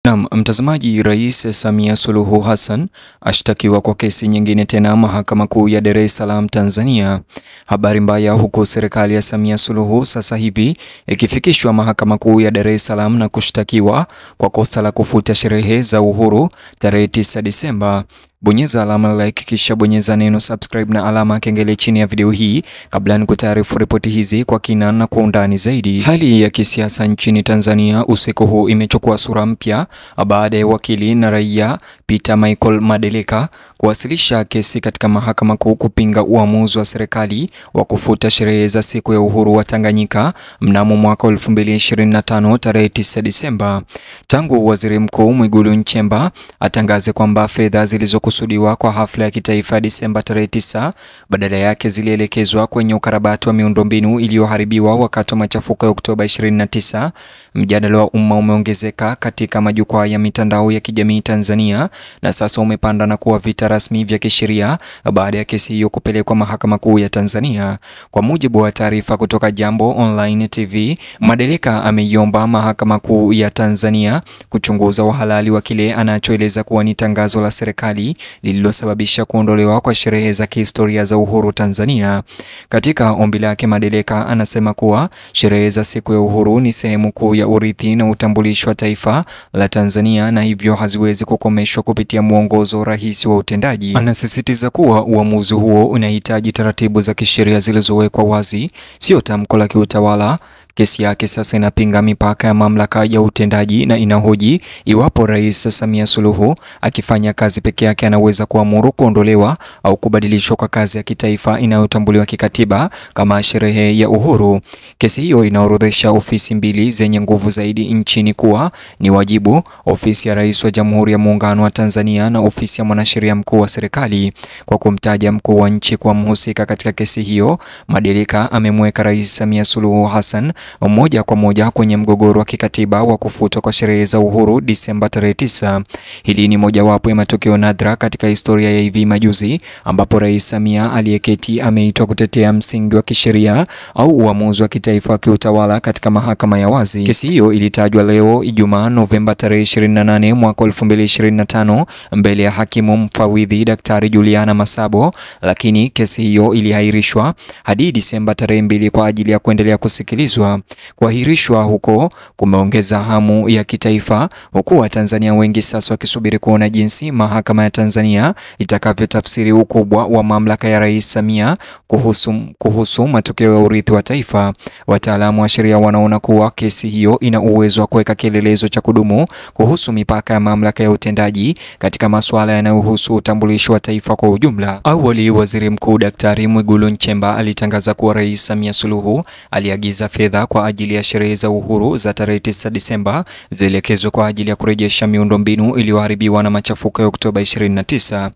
Naam, mtazamaji, Rais Samia Suluhu Hassan ashtakiwa kwa kesi nyingine tena Mahakama Kuu ya Dar es Salaam, Tanzania. Habari mbaya, huko serikali ya Samia Suluhu sasa hivi ikifikishwa Mahakama Kuu ya Dar es Salaam na kushtakiwa kwa kosa la kufuta sherehe za uhuru tarehe 9 Disemba. Bonyeza alama like kisha bonyeza neno subscribe na alama kengele chini ya video hii kabla ni kutaarifu ripoti hizi kwa kina na kwa undani zaidi. Hali ya kisiasa nchini Tanzania usiku huu imechukua sura mpya baada ya wakili na raia Peter Michael Madeleka kuwasilisha kesi katika Mahakama Kuu kupinga uamuzi wa serikali wa kufuta sherehe za siku ya uhuru wa Tanganyika mnamo mwaka 2025 tarehe 9 Disemba. Tangu Waziri Mkuu Mwigulu Nchemba atangaze kwamba fedha zilizokusudiwa kwa hafla ya kitaifa Disemba tarehe 9 badala yake zilielekezwa kwenye ukarabati wa miundombinu iliyoharibiwa wakati wa machafuko ya Oktoba 29, mjadala wa umma umeongezeka katika majukwaa ya mitandao ya kijamii Tanzania na sasa umepanda na kuwa vita rasmi vya kisheria baada ya kesi hiyo kupelekwa Mahakama Kuu ya Tanzania. Kwa mujibu wa taarifa kutoka Jambo Online TV, Madeleka ameiomba Mahakama Kuu ya Tanzania kuchunguza uhalali wa kile anachoeleza kuwa ni tangazo la serikali lililosababisha kuondolewa kwa sherehe za kihistoria za uhuru Tanzania. Katika ombi lake, Madeleka anasema kuwa sherehe za siku ya uhuru ni sehemu kuu ya urithi na utambulisho wa taifa la Tanzania na hivyo haziwezi kukomeshwa kupitia mwongozo rahisi wa utendaji. Anasisitiza kuwa uamuzi huo unahitaji taratibu za kisheria zilizowekwa wazi, sio tamko la kiutawala. Kesi yake sasa inapinga mipaka ya mamlaka ya utendaji na inahoji iwapo Rais Samia Suluhu akifanya kazi peke yake anaweza kuamuru kuondolewa au kubadilishwa kwa kazi ya kitaifa inayotambuliwa kikatiba kama sherehe ya uhuru. Kesi hiyo inaorodhesha ofisi mbili zenye nguvu zaidi nchini kuwa ni wajibu: ofisi ya Rais wa Jamhuri ya Muungano wa Tanzania na ofisi ya Mwanasheria Mkuu wa serikali. Kwa kumtaja mkuu wa nchi kwa mhusika katika kesi hiyo, Madeleka amemweka Rais Samia Suluhu Hassan moja kwa moja kwenye mgogoro wa kikatiba wa kufutwa kwa sherehe za uhuru Disemba tarehe 9. Hili ni mojawapo ya matokeo nadra katika historia ya hivi majuzi ambapo Rais Samia aliyeketi ameitwa kutetea msingi wa kisheria au uamuzi wa kitaifa wa kiutawala katika mahakama ya wazi. Kesi hiyo ilitajwa leo Ijumaa Novemba tarehe 28 mwaka 2025 mbele ya hakimu mfawidhi Daktari Juliana Masabo, lakini kesi hiyo iliahirishwa hadi Disemba tarehe 2 kwa ajili ya kuendelea kusikilizwa. Kuahirishwa huko kumeongeza hamu ya kitaifa, huku Watanzania wengi sasa wakisubiri kuona jinsi mahakama ya Tanzania itakavyotafsiri ukubwa wa mamlaka ya Rais Samia kuhusu matokeo ya urithi wa taifa. Wataalamu wa sheria wanaona kuwa kesi hiyo ina uwezo wa kuweka kielelezo cha kudumu kuhusu mipaka ya mamlaka ya utendaji katika masuala yanayohusu utambulisho wa taifa kwa ujumla. Awali, Waziri Mkuu Daktari Mwigulu Nchemba alitangaza kuwa Rais Samia Suluhu aliagiza fedha kwa ajili ya sherehe za uhuru za tarehe 9 Disemba zielekezwe kwa ajili ya kurejesha miundombinu iliyoharibiwa na machafuko ya Oktoba 29.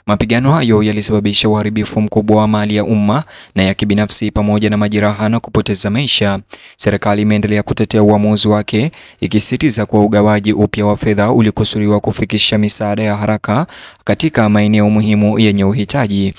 Mapigano hayo yalisababisha uharibifu mkubwa wa mali ya umma na ya kibinafsi pamoja na majeraha na kupoteza maisha. Serikali imeendelea kutetea uamuzi wake, ikisisitiza kuwa ugawaji upya wa fedha ulikusudiwa kufikisha misaada ya haraka katika maeneo muhimu yenye uhitaji.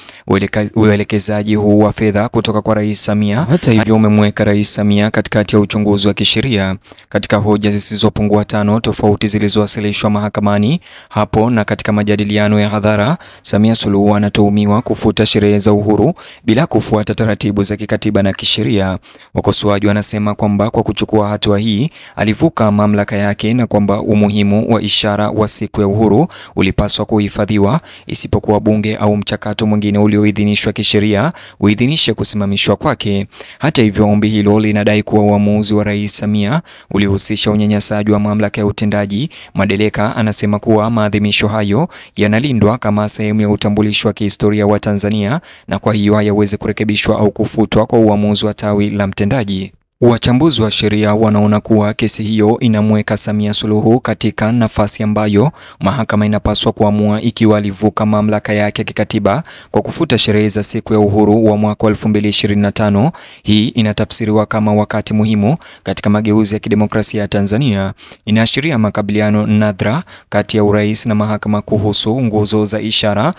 Uelekezaji huu wa fedha kutoka kwa Rais Samia hata hivyo umemweka Rais Samia katikati ya uchunguzi wa kisheria. Katika hoja zisizopungua 5 tofauti zilizowasilishwa mahakamani hapo na katika majadiliano ya hadhara, Samia Suluhu anatuhumiwa kufuta sherehe za uhuru bila kufuata taratibu za kikatiba na kisheria. Wakosoaji wanasema kwamba kwa kuchukua hatua hii alivuka mamlaka yake na kwamba umuhimu wa ishara wa siku ya uhuru ulipaswa kuhifadhiwa, isipokuwa bunge au mchakato mwingine ulioidhinishwa kisheria uidhinishe kusimamishwa kwake. Hata hivyo, ombi hilo linadai kuwa uamuzi wa Rais Samia ulihusisha unyanyasaji wa mamlaka ya utendaji. Madeleka anasema kuwa maadhimisho hayo yanalindwa kama sehemu ya utambulisho wa kihistoria wa Tanzania na kwa hiyo hayawezi kurekebishwa au kufutwa kwa uamuzi wa tawi la mtendaji. Wachambuzi wa sheria wanaona kuwa kesi hiyo inamweka Samia Suluhu katika nafasi ambayo mahakama inapaswa kuamua ikiwa alivuka mamlaka yake kikatiba kwa kufuta sherehe za siku ya uhuru wa mwaka 2025. Hii inatafsiriwa kama wakati muhimu katika mageuzi ya kidemokrasia ya Tanzania. Inaashiria makabiliano nadra kati ya urais na mahakama kuhusu nguzo za ishara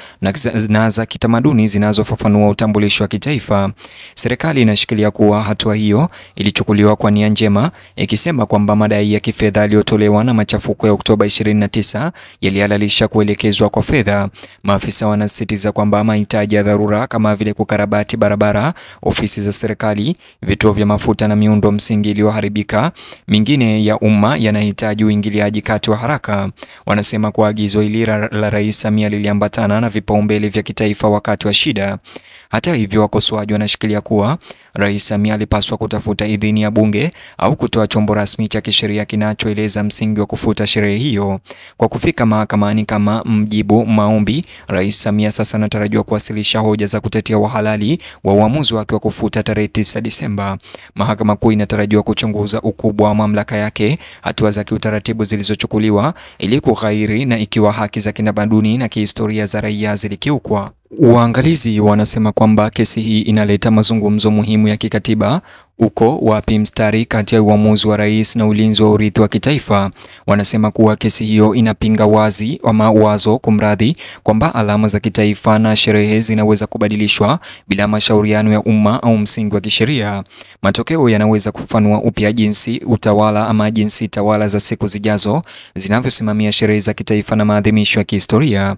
na za kitamaduni zinazofafanua utambulisho wa kitaifa. Serikali inashikilia kuwa hatua hiyo ilichukuliwa kwa nia njema, ikisema kwamba madai ya kifedha yaliyotolewa na machafuko ya Oktoba 29 yalihalalisha kuelekezwa kwa fedha. Maafisa wanasisitiza kwamba mahitaji ya dharura kama vile kukarabati barabara, ofisi za serikali, vituo vya mafuta na miundo msingi iliyoharibika mingine ya umma yanahitaji uingiliaji kati wa haraka. Wanasema kwa agizo hili la Rais Samia liliambatana na vipaumbele vya kitaifa wakati wa shida. Hata hivyo, wakosoaji wanashikilia kuwa Rais Samia alipaswa kutafuta idhini ya bunge au kutoa chombo rasmi cha kisheria kinachoeleza msingi wa kufuta sherehe hiyo. Kwa kufika mahakamani kama mjibu maombi, Rais Samia sasa anatarajiwa kuwasilisha hoja za kutetea uhalali wa uamuzi wake wa kufuta tarehe 9 Disemba. Mahakama Kuu inatarajiwa kuchunguza ukubwa wa mamlaka yake, hatua za kiutaratibu zilizochukuliwa ili kughairi na ikiwa haki za kitamaduni na kihistoria za raia zilikiukwa. Waangalizi wanasema kwamba kesi hii inaleta mazungumzo muhimu ya kikatiba. Uko wapi mstari kati ya uamuzi wa rais na ulinzi wa urithi wa kitaifa? Wanasema kuwa kesi hiyo inapinga wazi wazo kumradhi kwamba alama za kitaifa na sherehe zinaweza kubadilishwa bila mashauriano ya umma au msingi wa kisheria. Matokeo yanaweza kufanua upya jinsi tawala za siku zijazo zinavyosimamia sherehe za kitaifa na maadhimisho ya kihistoria.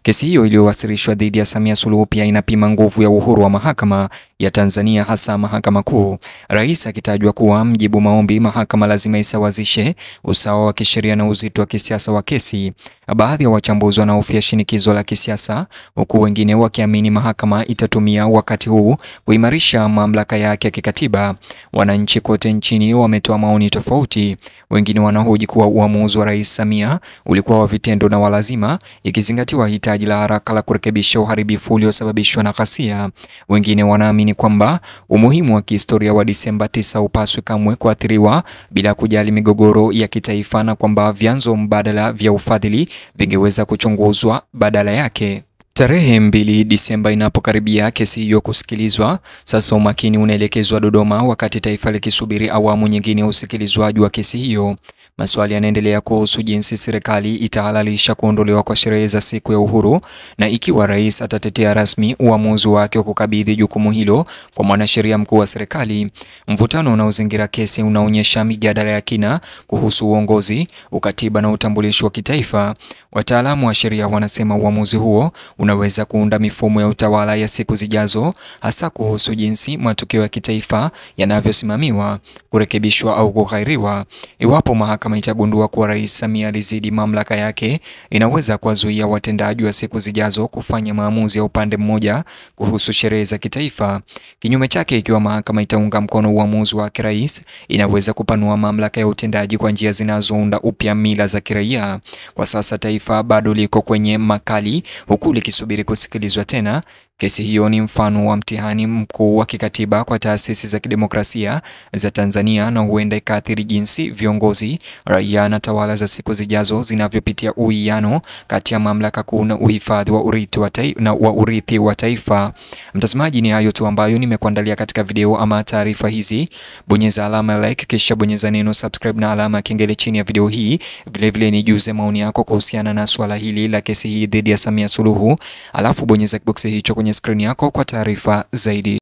Kesi hiyo iliyowasilishwa dhidi ya Samia Suluhu pia inapima nguvu ya uhuru wa mahakama ya Tanzania, hasa Mahakama Kuu. Rais akitajwa kuwa mjibu maombi, mahakama lazima isawazishe usawa wa kisheria na uzito wa kisiasa wa kesi. Baadhi ya wachambuzi wanahofia shinikizo la kisiasa, huku wengine wakiamini mahakama itatumia wakati huu kuimarisha mamlaka yake ya kikatiba. Wananchi kote nchini wametoa maoni tofauti. Wengine wanahoji kuwa uamuzi wa Rais Samia ulikuwa wa vitendo na walazima, ikizingatiwa hitaji la haraka la kurekebisha uharibifu uliosababishwa na ghasia. Wengine wanaamini kwamba umuhimu wa kihistoria wa Disemba 9 upaswe kamwe kuathiriwa bila kujali migogoro ya kitaifa, na kwamba vyanzo mbadala vya ufadhili vingeweza kuchunguzwa badala yake. Tarehe 2 Disemba inapokaribia kesi hiyo kusikilizwa, sasa umakini unaelekezwa Dodoma wakati taifa likisubiri awamu nyingine ya usikilizwaji wa kesi hiyo. Maswali yanaendelea kuhusu jinsi serikali itahalalisha kuondolewa kwa sherehe za siku ya uhuru na ikiwa rais atatetea rasmi uamuzi wake wa kukabidhi jukumu hilo kwa mwanasheria mkuu wa serikali. Mvutano unaozingira kesi unaonyesha mijadala ya kina kuhusu uongozi, ukatiba na utambulisho wa kitaifa. Wataalamu wa sheria wanasema uamuzi huo unaweza kuunda mifumo ya utawala ya siku zijazo, hasa kuhusu jinsi matukio ya kitaifa yanavyosimamiwa, kurekebishwa au kughairiwa. Iwapo mahakama itagundua kuwa Rais Samia alizidi mamlaka yake, inaweza kuwazuia watendaji wa siku zijazo kufanya maamuzi ya upande mmoja kuhusu sherehe za kitaifa. Kinyume chake, ikiwa mahakama itaunga mkono uamuzi wa rais, inaweza kupanua mamlaka ya utendaji kwa njia zinazounda upya mila za kiraia. Kwa sasa taifa bado liko kwenye makali huku likisubiri kusikilizwa tena. Kesi hiyo ni mfano wa mtihani mkuu wa kikatiba kwa taasisi za kidemokrasia za Tanzania, na huenda ikaathiri jinsi viongozi, raia na tawala za siku zijazo zinavyopitia uwiano kati ya mamlaka kuu na uhifadhi wa urithi wa taifa. Mtazamaji, ni hayo tu ambayo nimekuandalia katika video ama taarifa hizi. Bonyeza alama like, kisha bonyeza neno subscribe na alama kengele chini ya video hii. Vilevile nijuze maoni yako kuhusiana na swala hili la kesi hii dhidi ya Samia Suluhu, alafu bonyeza kiboksi hicho kwenye skrini yako kwa taarifa zaidi.